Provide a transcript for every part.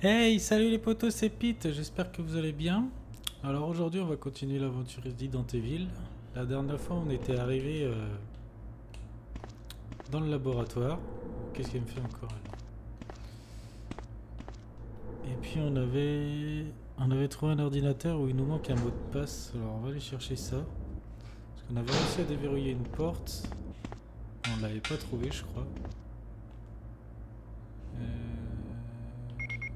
Hey, salut les potos, c'est Pete, j'espère que vous allez bien. Alors aujourd'hui on va continuer l'aventure Resident Evil. La dernière fois on était arrivé dans le laboratoire. Qu'est-ce qu'elle me fait encore elle? Et puis on avait trouvé un ordinateur où il nous manque un mot de passe. Alors on va aller chercher ça. Parce qu'on avait réussi à déverrouiller une porte. On l'avait pas trouvé je crois.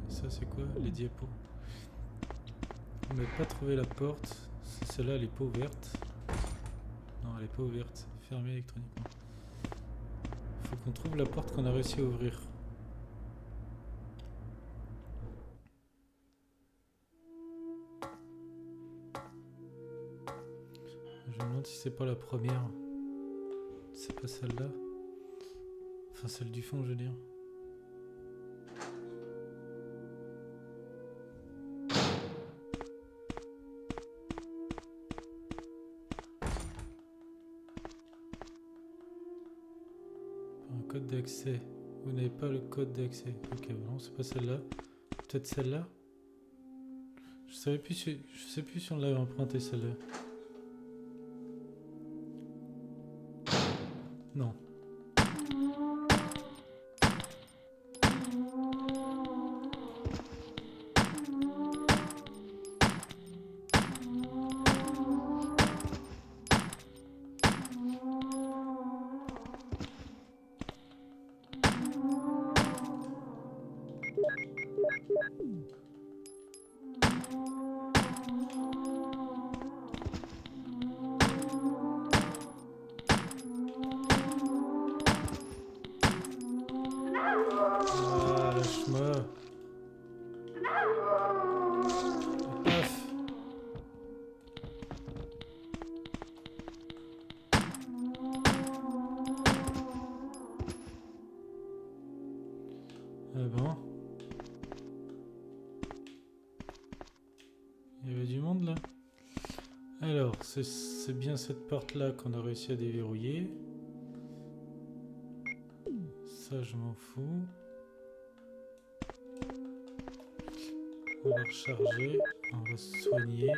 Ça c'est quoi? Les diapos. On n'avait pas trouvé la porte. Celle-là elle est pas ouverte. Non elle est pas ouverte. Fermée électroniquement. Faut qu'on trouve la porte qu'on a réussi à ouvrir. Je me demande si c'est pas la première. C'est pas celle-là. Enfin, celle du fond, je veux dire. Un code d'accès. Vous n'avez pas le code d'accès. Ok, non, c'est pas celle-là. Peut-être celle-là. Je sais plus si on l'avait emprunté celle-là. Non. Ah, lâche-moi. Paf. Ah bon. Il y avait du monde là. Alors, c'est bien cette porte-là qu'on a réussi à déverrouiller. Ça, je m'en fous. On va recharger. On va se soigner.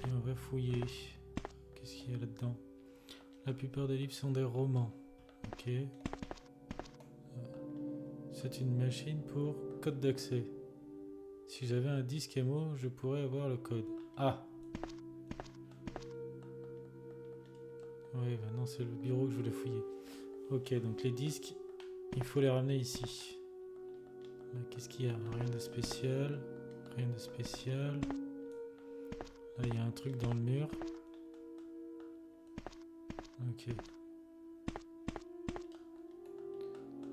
Et on va fouiller. Qu'est-ce qu'il y a là-dedans? La plupart des livres sont des romans. Ok. C'est une machine pour code d'accès. Si j'avais un disque MO, je pourrais avoir le code. Ah. Ouais, bah non, c'est le bureau que je voulais fouiller. Ok, donc les disques, il faut les ramener ici. Qu'est-ce qu'il y a? Rien de spécial. Rien de spécial. Là, il y a un truc dans le mur. Ok.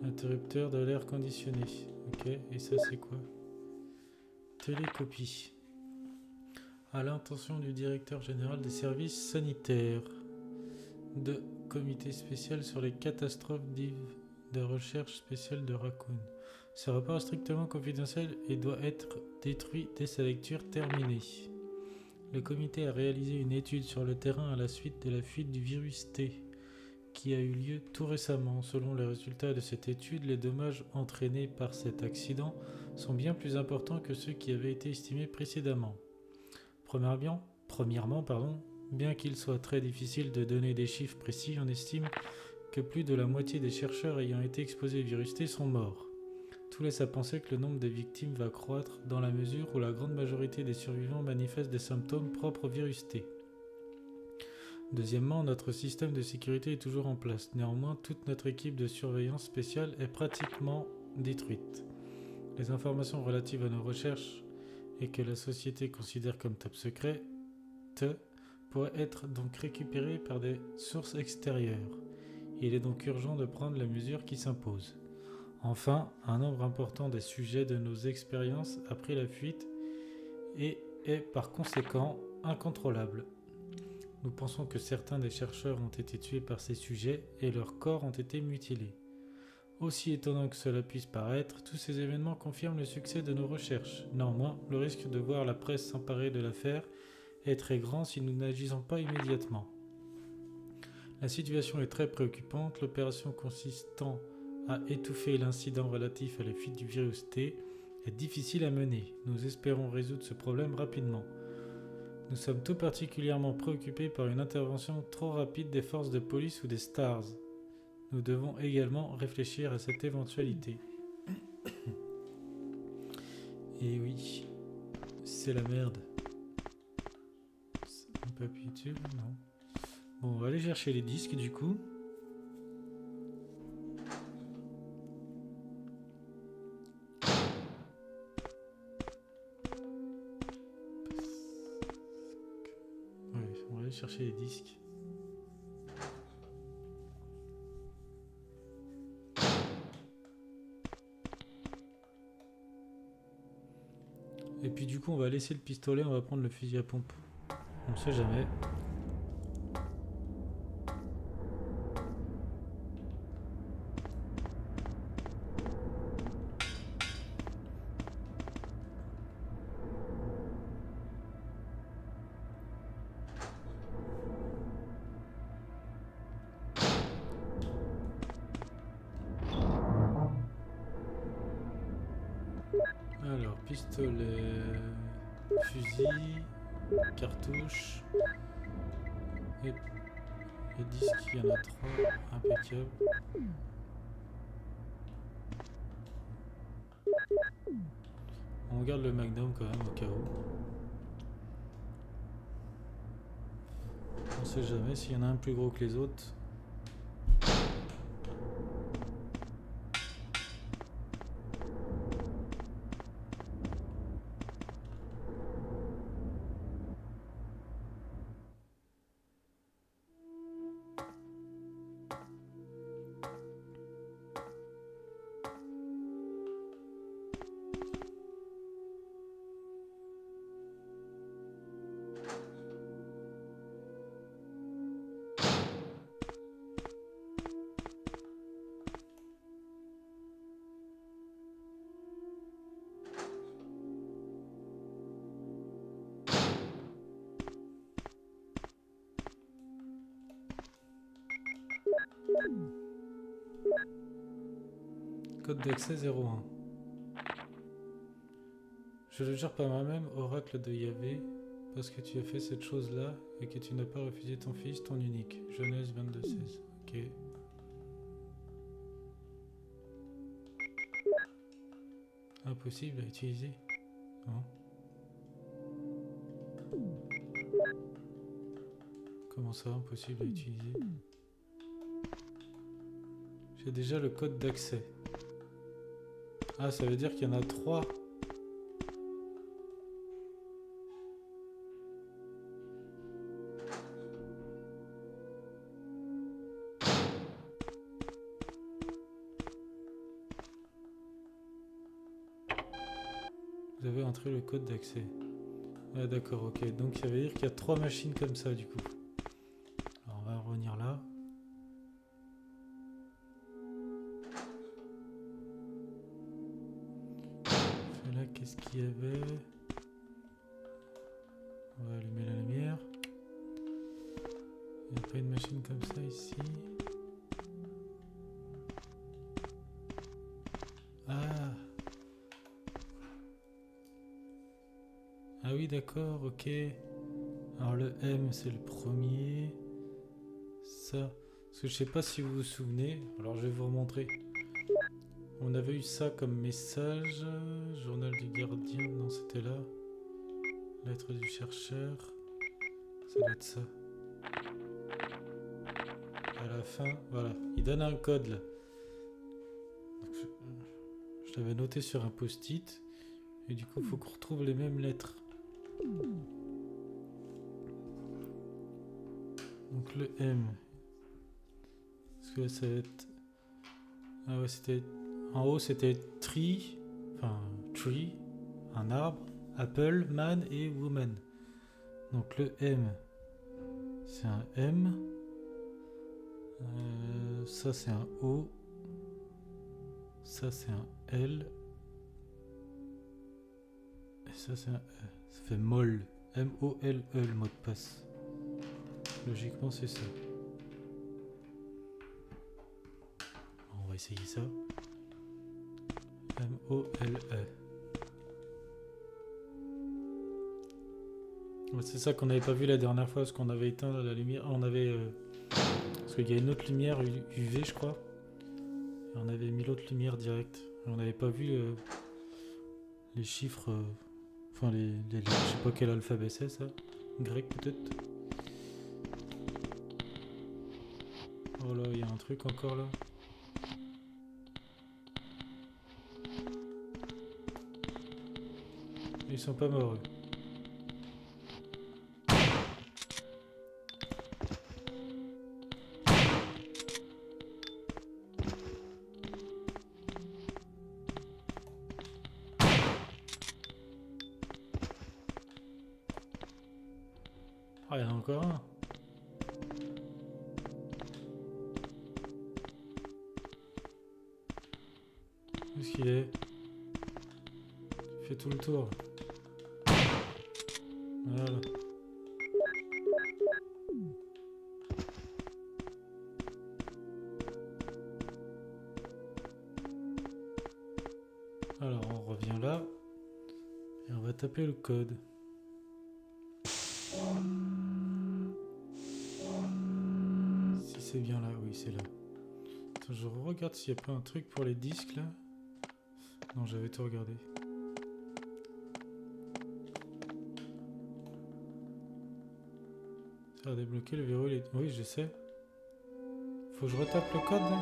Interrupteur de l'air conditionné. Ok, et ça c'est quoi? Télécopie. À l'intention du directeur général des services sanitaires de comité spécial sur les catastrophes de recherche spéciale de Raccoon. Ce rapport est strictement confidentiel et doit être détruit dès sa lecture terminée. Le comité a réalisé une étude sur le terrain à la suite de la fuite du virus T, qui a eu lieu tout récemment. Selon les résultats de cette étude, les dommages entraînés par cet accident sont bien plus importants que ceux qui avaient été estimés précédemment. Premièrement, bien qu'il soit très difficile de donner des chiffres précis, on estime que plus de la moitié des chercheurs ayant été exposés au virus T sont morts. Tout laisse à penser que le nombre de victimes va croître dans la mesure où la grande majorité des survivants manifestent des symptômes propres au virus T. Deuxièmement, notre système de sécurité est toujours en place. Néanmoins, toute notre équipe de surveillance spéciale est pratiquement détruite. Les informations relatives à nos recherches et que la société considère comme top secret pourraient être donc récupérées par des sources extérieures. Il est donc urgent de prendre les mesures qui s'imposent. Enfin, un nombre important des sujets de nos expériences a pris la fuite et est par conséquent incontrôlable. Nous pensons que certains des chercheurs ont été tués par ces sujets et leurs corps ont été mutilés. Aussi étonnant que cela puisse paraître, tous ces événements confirment le succès de nos recherches. Néanmoins, le risque de voir la presse s'emparer de l'affaire est très grand si nous n'agissons pas immédiatement. La situation est très préoccupante, l'opération consistant à étouffer l'incident relatif à la fuite du virus T est difficile à mener. Nous espérons résoudre ce problème rapidement. Nous sommes tout particulièrement préoccupés par une intervention trop rapide des forces de police ou des STARS. Nous devons également réfléchir à cette éventualité. Et oui, c'est la merde. On peut appuyer dessus? Non. Bon, on va aller chercher les disques du coup. Ouais, on va aller chercher les disques. Et puis du coup, on va laisser le pistolet, on va prendre le fusil à pompe. On ne sait jamais. Alors, pistolet, fusil, cartouche, et disques, il y en a 3, impeccable. On garde le Magnum quand même au cas où. On sait jamais s'il y en a un plus gros que les autres. Code d'accès 01. Je le jure par moi-même, oracle de Yahvé, parce que tu as fait cette chose-là et que tu n'as pas refusé ton fils, ton unique. Genèse 22:16. Ok. Impossible à utiliser. Non. Comment ça, impossible à utiliser? J'ai déjà le code d'accès. Ah, ça veut dire qu'il y en a 3. Vous avez entré le code d'accès. Ah d'accord, ok. Donc ça veut dire qu'il y a 3 machines comme ça du coup. Alors on va revenir là. Là, qu'est-ce qu'il y avait? On va allumer la lumière. Il n'y a pas une machine comme ça ici. Ah! Ah oui, d'accord, ok. Alors le M, c'est le premier. Ça. Parce que je sais pas si vous vous souvenez. Alors je vais vous remontrer. On avait eu ça comme message. Journal du gardien. Non, c'était là. Lettre du chercheur. Ça doit être ça. À la fin, voilà. Il donne un code là. Donc, je l'avais noté sur un post-it. Et du coup, il faut qu'on retrouve les mêmes lettres. Donc le M. Parce que là, ça va être... Ah ouais, c'était... En haut, c'était tree. Enfin, tree. Un arbre. Apple, man et woman. Donc le M. C'est un M. Ça, c'est un O. Ça, c'est un L. Et ça, c'est un E. Ça fait MOL. M-O-L-E, le mot de passe. Logiquement, c'est ça. On va va essayer ça. M-O-L-E. Ouais, c'est ça qu'on n'avait pas vu la dernière fois, parce qu'on avait éteint la lumière. On avait... parce qu'il y a une autre lumière UV, je crois. Et on avait mis l'autre lumière directe. Et on n'avait pas vu les chiffres... enfin, je sais pas quel alphabet c'est, ça. Grec, peut-être. Oh là, il y a un truc encore, là. Ils sont pas morts, eux. Ah, il y en a encore un. Où est-ce qu'il est? Il fait tout le tour. Voilà. Alors, on revient là. Et on va taper le code. Si c'est bien là, oui, c'est là. Attends, je regarde s'il n'y a pas un truc pour les disques là. Non, j'avais tout regardé. Ça a débloqué le verrou. Oui, je sais. Faut que je retape le code là.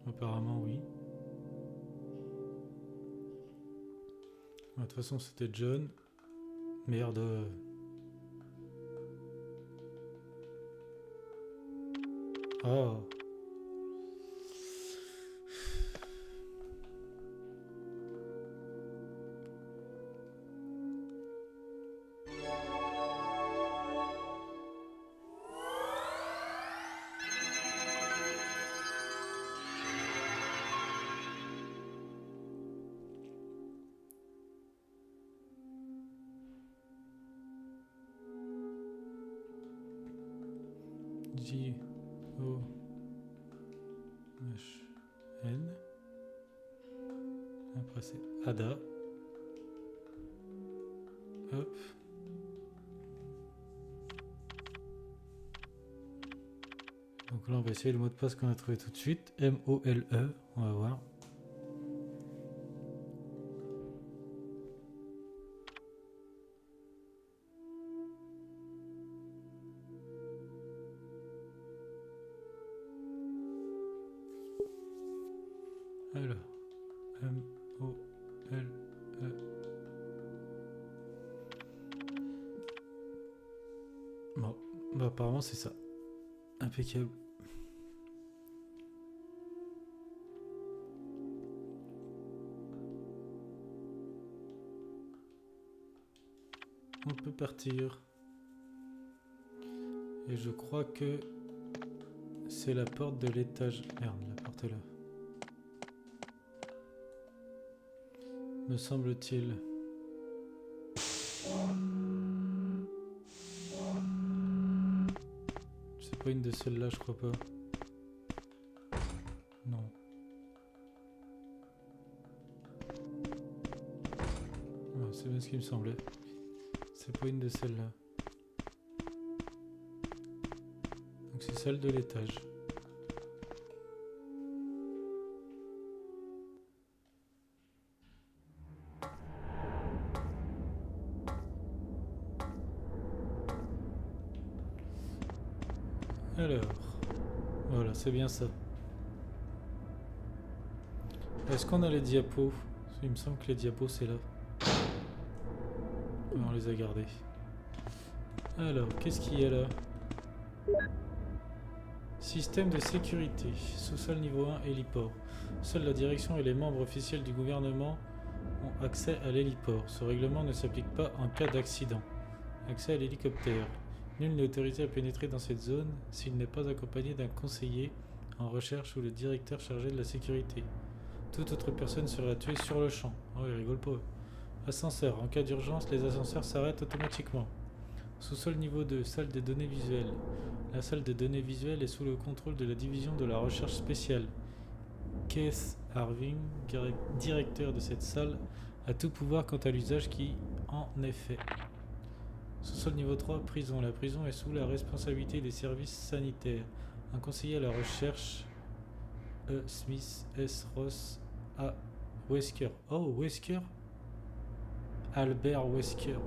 Apparemment, oui. De toute façon, c'était John. Merde. Oh. J-O-H-N. Après c'est Ada. Hop. Donc là on va essayer le mot de passe qu'on a trouvé tout de suite. M-O-L-E. On va voir. Alors, M-O-L-E. Bon, bah apparemment c'est ça. Impeccable. On peut partir. Et je crois que c'est la porte de l'étage. Merde, la porte est là. Me semble-t-il. C'est pas une de celles-là, je crois pas. Non. Ouais, c'est bien ce qui me semblait. C'est pas une de celles-là. Donc c'est celle de l'étage. Alors, voilà, c'est bien ça. Est-ce qu'on a les diapos? Il me semble que les diapos c'est là. Ouais, on les a gardés. Alors, qu'est-ce qu'il y a là? Système de sécurité. Sous-sol niveau 1, héliport. Seule la direction et les membres officiels du gouvernement ont accès à l'héliport. Ce règlement ne s'applique pas en cas d'accident. Accès à l'hélicoptère. Nul n'est autorisé à pénétrer dans cette zone s'il n'est pas accompagné d'un conseiller en recherche ou le directeur chargé de la sécurité. Toute autre personne sera tuée sur le champ. Oh, il rigole pas. Ascenseur. En cas d'urgence, les ascenseurs s'arrêtent automatiquement. Sous-sol niveau 2, salle des données visuelles. La salle des données visuelles est sous le contrôle de la division de la recherche spéciale. Keith Harving, directeur de cette salle, a tout pouvoir quant à l'usage qui en est fait. Sous-sol niveau 3, prison. La prison est sous la responsabilité des services sanitaires. Un conseiller à la recherche, E. Smith, S. Ross, A. Wesker. Oh, Wesker? Albert Wesker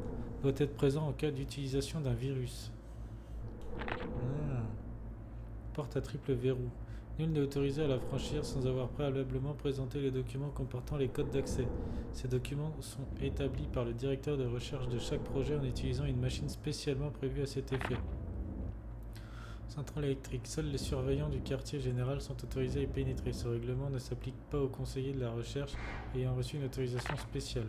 doit être présent en cas d'utilisation d'un virus. Porte à triple verrou. Nul n'est autorisé à la franchir sans avoir préalablement présenté les documents comportant les codes d'accès. Ces documents sont établis par le directeur de recherche de chaque projet en utilisant une machine spécialement prévue à cet effet. Centrale électrique. Seuls les surveillants du quartier général sont autorisés à y pénétrer. Ce règlement ne s'applique pas aux conseillers de la recherche ayant reçu une autorisation spéciale.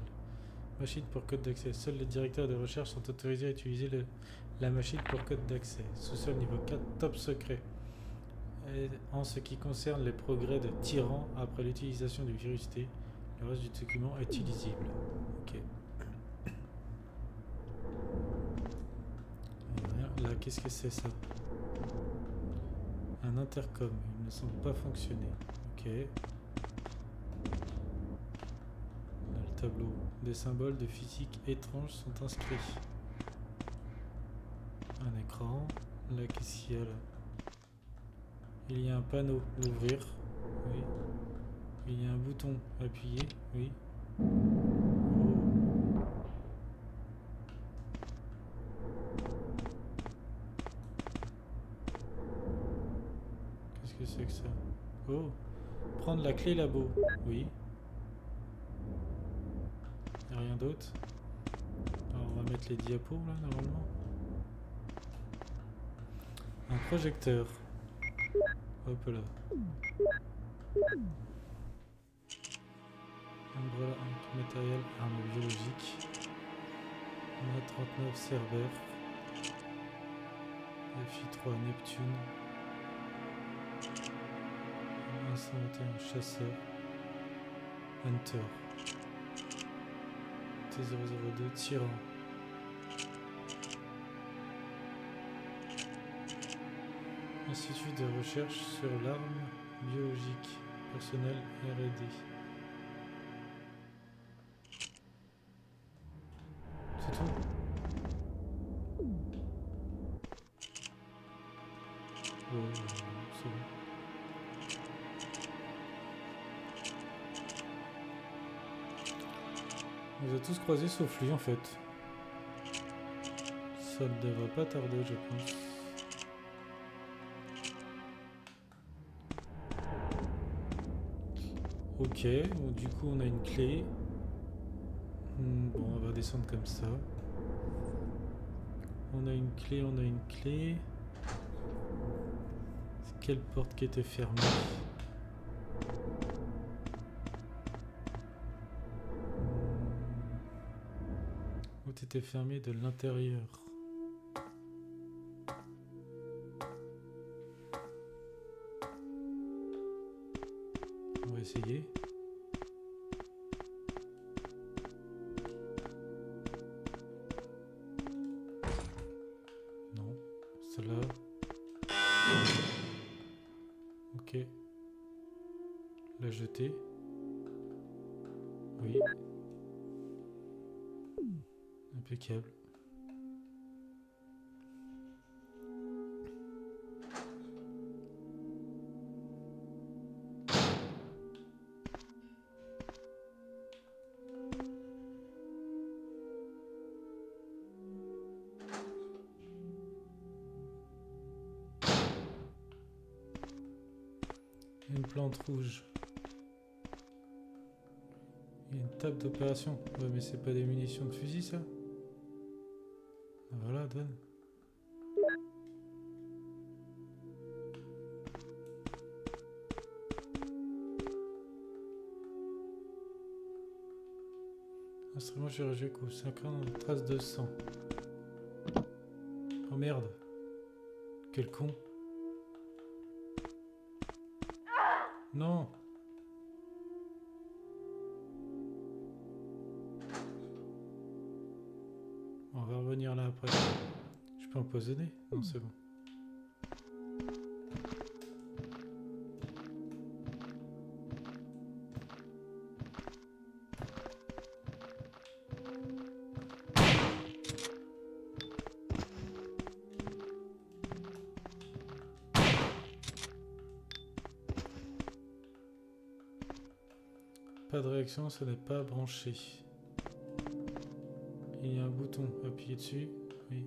Machine pour code d'accès. Seuls les directeurs de recherche sont autorisés à utiliser la machine pour code d'accès. Sous-sol niveau 4, top secret. Et en ce qui concerne les progrès de Tyran après l'utilisation du virus T, le reste du document est illisible. Ok. Là, qu'est-ce que c'est ça? Un intercom. Il ne semble pas fonctionner. Ok. Là, le tableau. Des symboles de physique étranges sont inscrits. Un écran. Là, qu'est-ce qu'il y a là? Il y a un panneau. Ouvrir. Oui. Il y a un bouton. Appuyer. Oui. Oh. Qu'est-ce que c'est que ça? Oh. Prendre la clé labo. Oui. Il n'y a rien d'autre. Alors on va mettre les diapos là normalement. Un projecteur. Hop là. Umbrella matériel, arme biologique. On a 39 Cerber. FI3 Neptune. 121 chasseur. Hunter. T002 Tyran. Institut de recherche sur l'arme biologique. Personnel R&D. C'est tout. Oh, c'est bon. On les a tous croisés sauf lui en fait. Ça ne devrait pas tarder je pense. Ok, bon, du coup on a une clé. Bon, on va descendre comme ça. On a une clé, on a une clé. C'est quelle porte qui était fermée? Tout était fermé de l'intérieur. On va essayer. Non, celle-là. Ok. La jeter. Oui. Impeccable. Une plante rouge. Il y a une table d'opération. Ouais, mais c'est pas des munitions de fusil, ça? Voilà, donne. Instrument chirurgical, 50 traces de sang. Oh merde. Quel con. Non. On va revenir là après. Je peux empoisonner? Non, c'est bon. Pas de réaction, ça n'est pas branché. Il y a un bouton, appuyez dessus. Oui.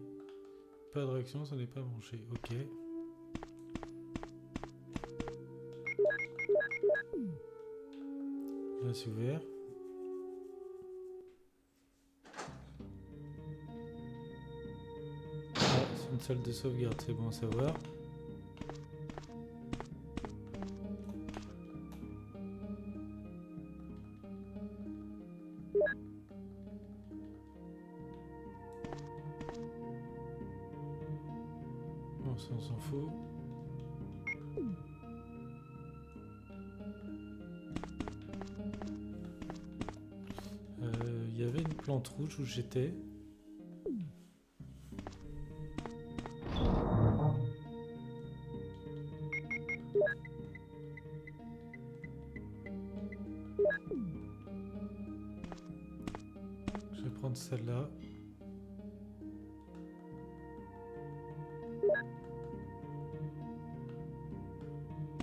Pas de réaction, ça n'est pas branché. Ok. Là, c'est ouvert. Ah, c'est une salle de sauvegarde, c'est bon à savoir. Bon, ça on s'en fout. Il y avait une plante rouge où j'étais. Je vais prendre celle-là.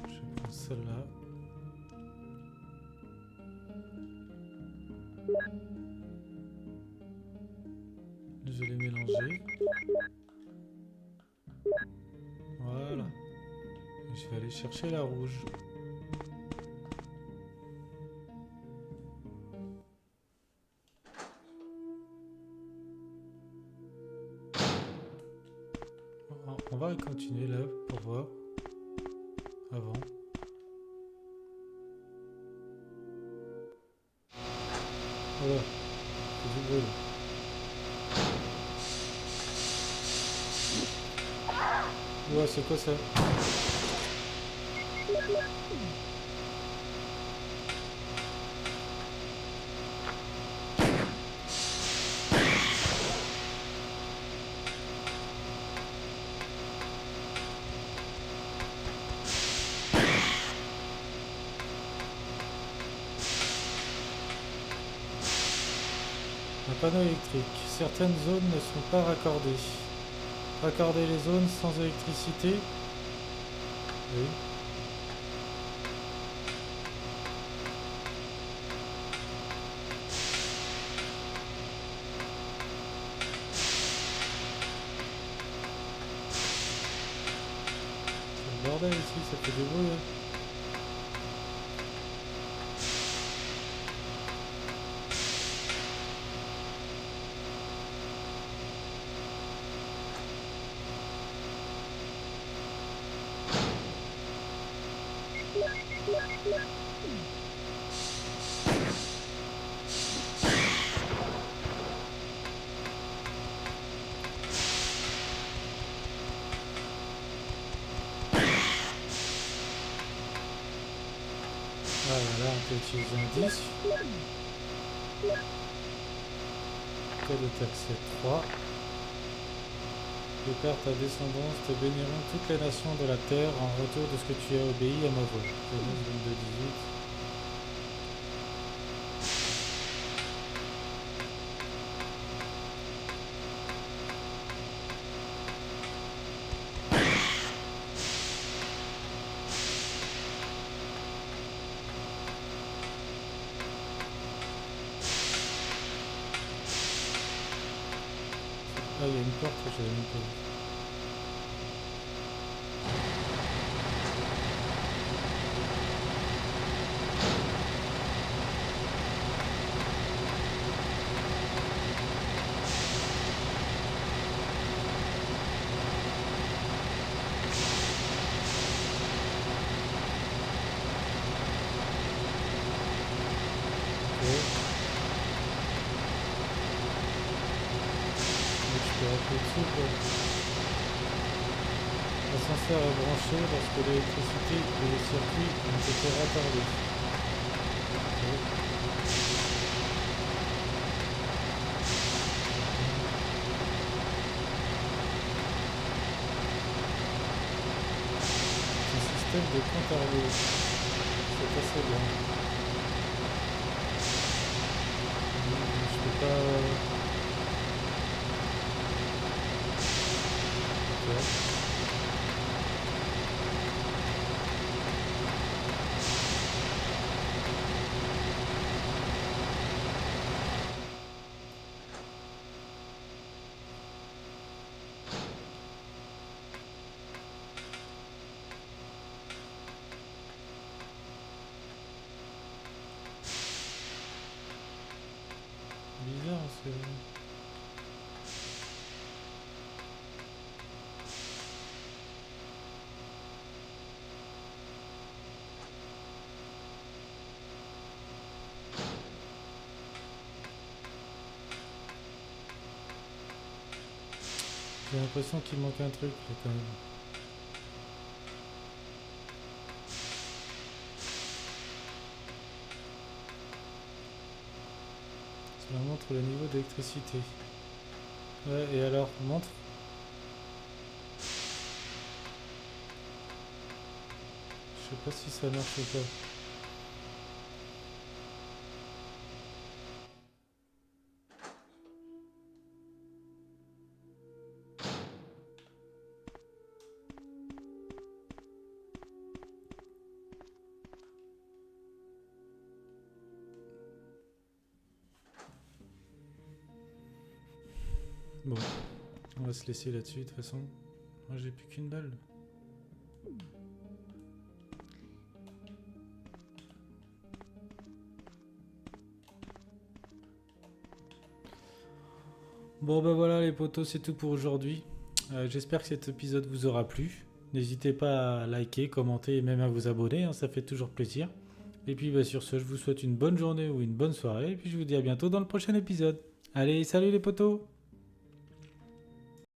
Je vais prendre celle-là. Je vais les mélanger. Voilà. Et je vais aller chercher la rouge. On va continuer là pour voir. Avant. Voilà. C'est du bruit. Ouais, c'est quoi ça? Un panneau électrique. Certaines zones ne sont pas raccordées. Raccorder les zones sans électricité. Oui. C'est le bordel ici, ça fait du bruit. Hein. Voilà, là on peut utiliser un disque. Code d'accès 3. Prépare ta descendance, te béniront toutes les nations de la terre en retour de ce que tu as obéi à ma voix. Genèse 22, 18. Ah, il y a une porte que j'avais même pas vue. L'ascenseur est branché lorsque l'électricité et les circuits ont été raccordés. Okay. système de compte à rebours. C'est assez bien. Je peux pas... Ok. Bizarre, c'est... J'ai l'impression qu'il manque un truc là quand même. Cela montre le niveau d'électricité. Ouais, et alors, montre. Je sais pas si ça marche ou pas. Bon, on va se laisser là-dessus de toute façon. Moi j'ai plus qu'une balle. Bon bah voilà les potos, c'est tout pour aujourd'hui. J'espère que cet épisode vous aura plu. N'hésitez pas à liker, commenter et même à vous abonner, hein, ça fait toujours plaisir. Et puis bah, sur ce, je vous souhaite une bonne journée ou une bonne soirée. Et puis je vous dis à bientôt dans le prochain épisode. Allez, salut les potos!